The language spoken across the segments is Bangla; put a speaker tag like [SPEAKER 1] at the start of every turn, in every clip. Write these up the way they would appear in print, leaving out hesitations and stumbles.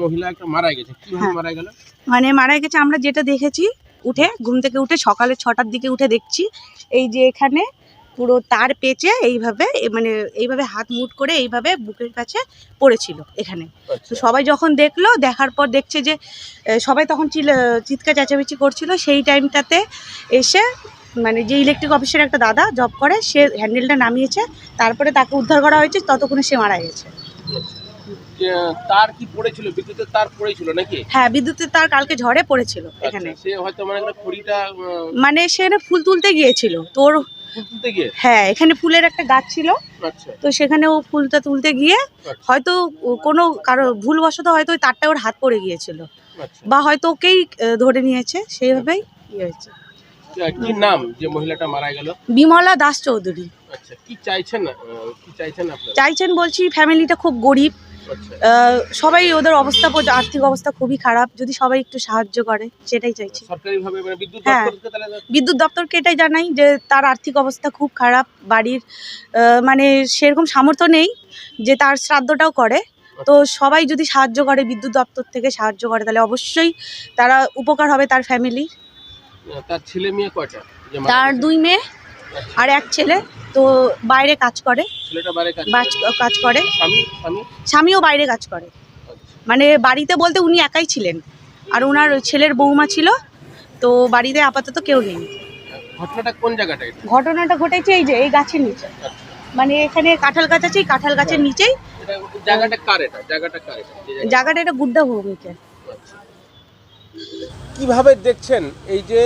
[SPEAKER 1] মহিলা একটা মারা গেছে, কিভাবে মারা গেল?
[SPEAKER 2] মানে মারা গেছে আমরা যেটা দেখেছি, উঠে ঘুম থেকে উঠে সকালে 6টার দিকে উঠে দেখছি এই যে এখানে পুরো তার পেঁচে এইভাবে মানে এইভাবে হাত মুট করে এইভাবে বুকের কাছে পড়েছিল এখানে। তো সবাই যখন দেখলো, দেখার পর দেখছে যে সবাই তখন চিৎকার চেঁচামেচি করছিল। সেই টাইমটাতে এসে মানে যে ইলেকট্রিক অফিসের একটা দাদা জব করে, সে হ্যান্ডেলটা নামিয়েছে, তারপরে তাকে উদ্ধার করা হয়েছে। ততক্ষণে সে মারা গেছে।
[SPEAKER 1] তার কি পড়েছিল? বিদ্যুতের তার পড়েছিল নাকি?
[SPEAKER 2] হ্যাঁ, বিদ্যুতের তার কালকে ঝড়ে পড়েছিল এখানে।
[SPEAKER 1] সে হয়তো মানে খড়িটা
[SPEAKER 2] মানে সে ফুল তুলতে গিয়েছিল তোর
[SPEAKER 1] ফুল তুলতে গিয়ে।
[SPEAKER 2] হ্যাঁ, এখানে ফুলের একটা গাছ ছিল।
[SPEAKER 1] আচ্ছা।
[SPEAKER 2] তো সেখানে ও ফুলটা তুলতে গিয়ে হয়তো কোনো কারো ভুলবশত হয়তো ওই তারটা ওর হাত পড়ে গিয়েছিল, বা হয়তো ওকেই ধরে নিয়েছে, সেইভাবেই ইয়ে হয়েছে।
[SPEAKER 1] কি নাম যে মহিলাটা মারা গেল?
[SPEAKER 2] বিমলা দাস চৌধুরী।
[SPEAKER 1] আচ্ছা, কি চাইছেন আপনারা?
[SPEAKER 2] চাইছেন বলছি, ফ্যামিলিটা খুব গরিব, সবাই ওদের অবস্থা, আর্থিক অবস্থা খুবই খারাপ, যদি সবাই একটু সাহায্য করে সেটাই চাইছি।
[SPEAKER 1] সরকারিভাবে মানে বিদ্যুৎ
[SPEAKER 2] হ্যাঁ,
[SPEAKER 1] দপ্তরকে তাহলে
[SPEAKER 2] বিদ্যুৎ দপ্তরকে এটাই জানাই যে তার আর্থিক অবস্থা খুব খারাপ, বাড়ির মানে সেরকম সামর্থ্য নেই যে তার শ্রাদ্ধটাও করে। তো সবাই যদি সাহায্য করে, বিদ্যুৎ দপ্তর থেকে সাহায্য করে, তাহলে অবশ্যই তারা উপকার হবে তার ফ্যামিলি।
[SPEAKER 1] তার ছেলে মেয়ে কয়টা?
[SPEAKER 2] তার 2 মেয়ে আর 1 ছেলে। তো বাইরে কাজ করে,
[SPEAKER 1] ছেলেটা বাইরে
[SPEAKER 2] কাজ করে, স্বামীও বাইরে কাজ করে। মানে বাড়িতে বলতে উনি একাই ছিলেন, আর ওনার ছেলের বৌমা ছিল। তো বাড়িতে আপাতত কেউ নেই।
[SPEAKER 1] ঘটনাটা কোন জায়গাটা?
[SPEAKER 2] ঘটনাটা ঘটেছে এই যে এই গাছের নিচে, মানে এখানে কাঁঠাল গাছ আছে, কাঁঠাল গাছের নিচেই।
[SPEAKER 1] জায়গাটা কার এটা?
[SPEAKER 2] জায়গাটা এটা গুড্ডা ভূমিকে।
[SPEAKER 1] কিভাবে দেখছেন এই যে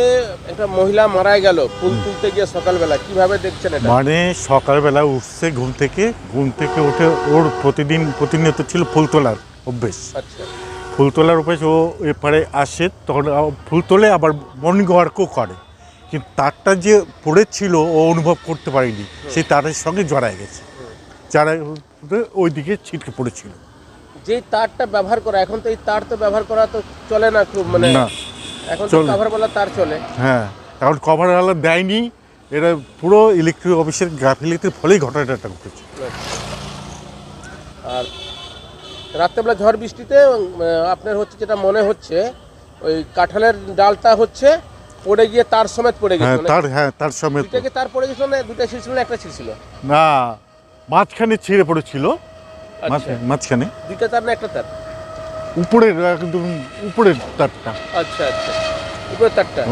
[SPEAKER 1] একটা মহিলা মারা গেল ফুল তুলতে গিয়ে সকালবেলা, কিভাবে দেখছেন এটা?
[SPEAKER 3] মানে সকালবেলা উঠছে ঘুম থেকে উঠে ওর প্রতিনিয়ত ছিল ফুল তোলার অভ্যেস।
[SPEAKER 1] আচ্ছা।
[SPEAKER 3] ফুল তোলার অভ্যেস। ও এপারে আসে, তখন ফুল তোলে, আবার মর্নিং ওয়ার্কও করে। কিন্তু তারটা যে পড়েছিল ও অনুভব করতে পারেনি, সেই তারের সঙ্গে জড়ায় গেছে, ওই দিকে ছিটকে পড়েছিল।
[SPEAKER 1] যে তারটা ব্যবহার করা, এখন তো এই তার তো ব্যবহার করা তো চলে না খুব, মানে
[SPEAKER 3] না,
[SPEAKER 1] এখন তো কভার বলা তার চলে।
[SPEAKER 3] হ্যাঁ, এখন কভার আলা দেয়নি। এটা পুরো ইলেকট্রিক অফিসের গাফিলতির ফলেই ঘটনাটা ঘটেছে।
[SPEAKER 1] আর রাত্রেবেলা ঝড় বৃষ্টিতে আপনার হচ্ছে যেটা মনে হচ্ছে, ওই কাঁঠালের ডালটা হচ্ছে পড়ে গিয়ে তার সমেত পড়ে গেছে।
[SPEAKER 3] তার সমেত।
[SPEAKER 1] তার পড়ে গেছিল না? দুটো ছিঁড়ছিল না একটা ছিঁড়ছিল?
[SPEAKER 3] না, মাঝখানে ছিঁড়ে পড়েছিল। মাঝখানে
[SPEAKER 1] দুইটা তার না একটা তার?
[SPEAKER 3] উপরের, একদম উপরের তারটা।
[SPEAKER 1] আচ্ছা আচ্ছা, উপরের তারটা।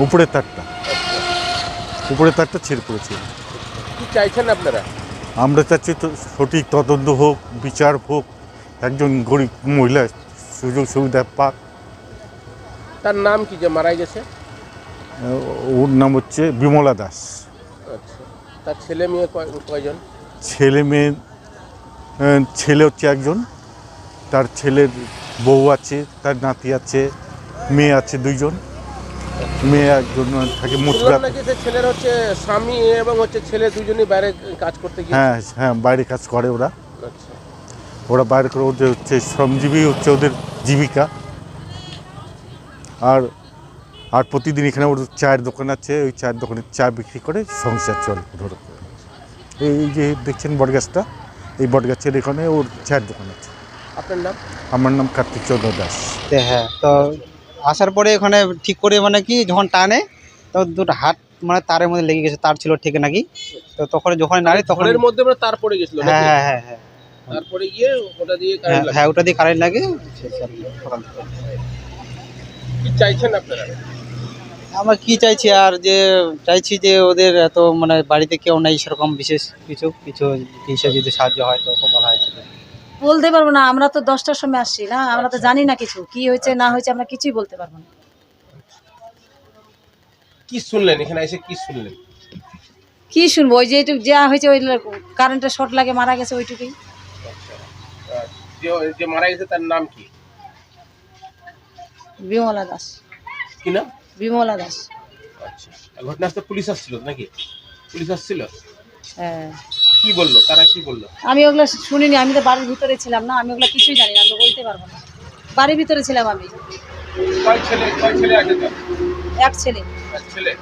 [SPEAKER 3] উপরের তারটা ছিঁড়ে পড়েছিল।
[SPEAKER 1] কি চাইছেন আপনারা?
[SPEAKER 3] আমরা চাচ্ছি তো সঠিক তদন্ত হোক, বিচার হোক, একজন গরিব মহিলা সুযোগ সুবিধা পাক।
[SPEAKER 1] তার নাম কি যে মারা গেছে?
[SPEAKER 3] ওর নাম হচ্ছে বিমলা দাস।
[SPEAKER 1] আচ্ছা, তার ছেলে মেয়ে কয়জন?
[SPEAKER 3] ছেলে হচ্ছে একজন, তার ছেলের বউ আছে, তার নাতি আছে, মেয়ে আছে 2জন। মেয়ে একজন থাকে মথুরা।
[SPEAKER 1] ছেলের হচ্ছে স্বামী এবং হচ্ছে ছেলে দুজনই বাইরে কাজ করতে গিয়ে।
[SPEAKER 3] হ্যাঁ, বাইরে কাজ করে ওরা।
[SPEAKER 1] আচ্ছা,
[SPEAKER 3] ওরা বাইরে করে, ওদের হচ্ছে শ্রমজীবী হচ্ছে ওদের জীবিকা। আর প্রতিদিন এখানে ওর চায়ের দোকান আছে, ওই চায়ের দোকানে চা বিক্রি করে সংসার চলে। এই যে দেখছেন বটগাছটা, এই বটগাছের এখানে ওর চায়ের দোকান আছে।
[SPEAKER 1] আপনার নাম?
[SPEAKER 3] আমার নাম কার্তিক চন্দ্র দাস।
[SPEAKER 4] হ্যাঁ, তো আসার পরে ওখানে ঠিক করে মানে কি যখন টানে, তো দুটো হাত মানে তারের মধ্যে লেগে গেছে, তার ছিল ঠিক নাকি। তো তখন যখন নাড়ে তখন
[SPEAKER 1] এর মধ্যে তার পড়ে গেছিল।
[SPEAKER 4] হ্যাঁ,
[SPEAKER 1] তারপরে গিয়ে ওটা দিয়ে
[SPEAKER 4] ওটা দিয়ে কারেন্ট লাগে।
[SPEAKER 1] কি চাইছেন আপনারা?
[SPEAKER 4] আমরা কি চাইছি, আর যে চাইছি যে ওদের এত মানে বাড়িতে কেউ নাই সেরকম বিশেষ কিছু যদি সাহায্য হয় তো খুব ভালো হয়।
[SPEAKER 5] বলতে পারবো না, আমরা তো 10টার সময় আসছি না, আমরা তো জানি না কিছু কি হয়েছে না হয়েছে, আমরা কিছুই বলতে পারবো না।
[SPEAKER 1] কি শুনলেন এখানে এসে? কি শুনলেন?
[SPEAKER 5] কি শুনবো, ওই যে এইটুকু যা হয়েছে, ওই কারেন্টের শর্ট লাগে মারা গেছে, ওইটুকুই।
[SPEAKER 1] যে মারা গেছে তার নাম কি?
[SPEAKER 5] বিমলা দাস।
[SPEAKER 1] কি নাম?
[SPEAKER 5] বিমলা দাস।
[SPEAKER 1] আচ্ছা, ঘটনাস্থলে পুলিশ আসছিল নাকি? পুলিশ আসছিল?
[SPEAKER 5] হ্যাঁ।
[SPEAKER 1] কি বললো তারা? কি বললো?
[SPEAKER 5] আমি ওগুলো শুনিনি, আমি তো বাড়ির ভিতরে ছিলাম না, আমি ওগুলো কিছুই জানি না, আমি বলতে পারবো না। বাড়ির ভিতরে ছিলাম আমি।
[SPEAKER 1] কয় ছেলে আছে?
[SPEAKER 5] এক ছেলে।
[SPEAKER 1] ছেলে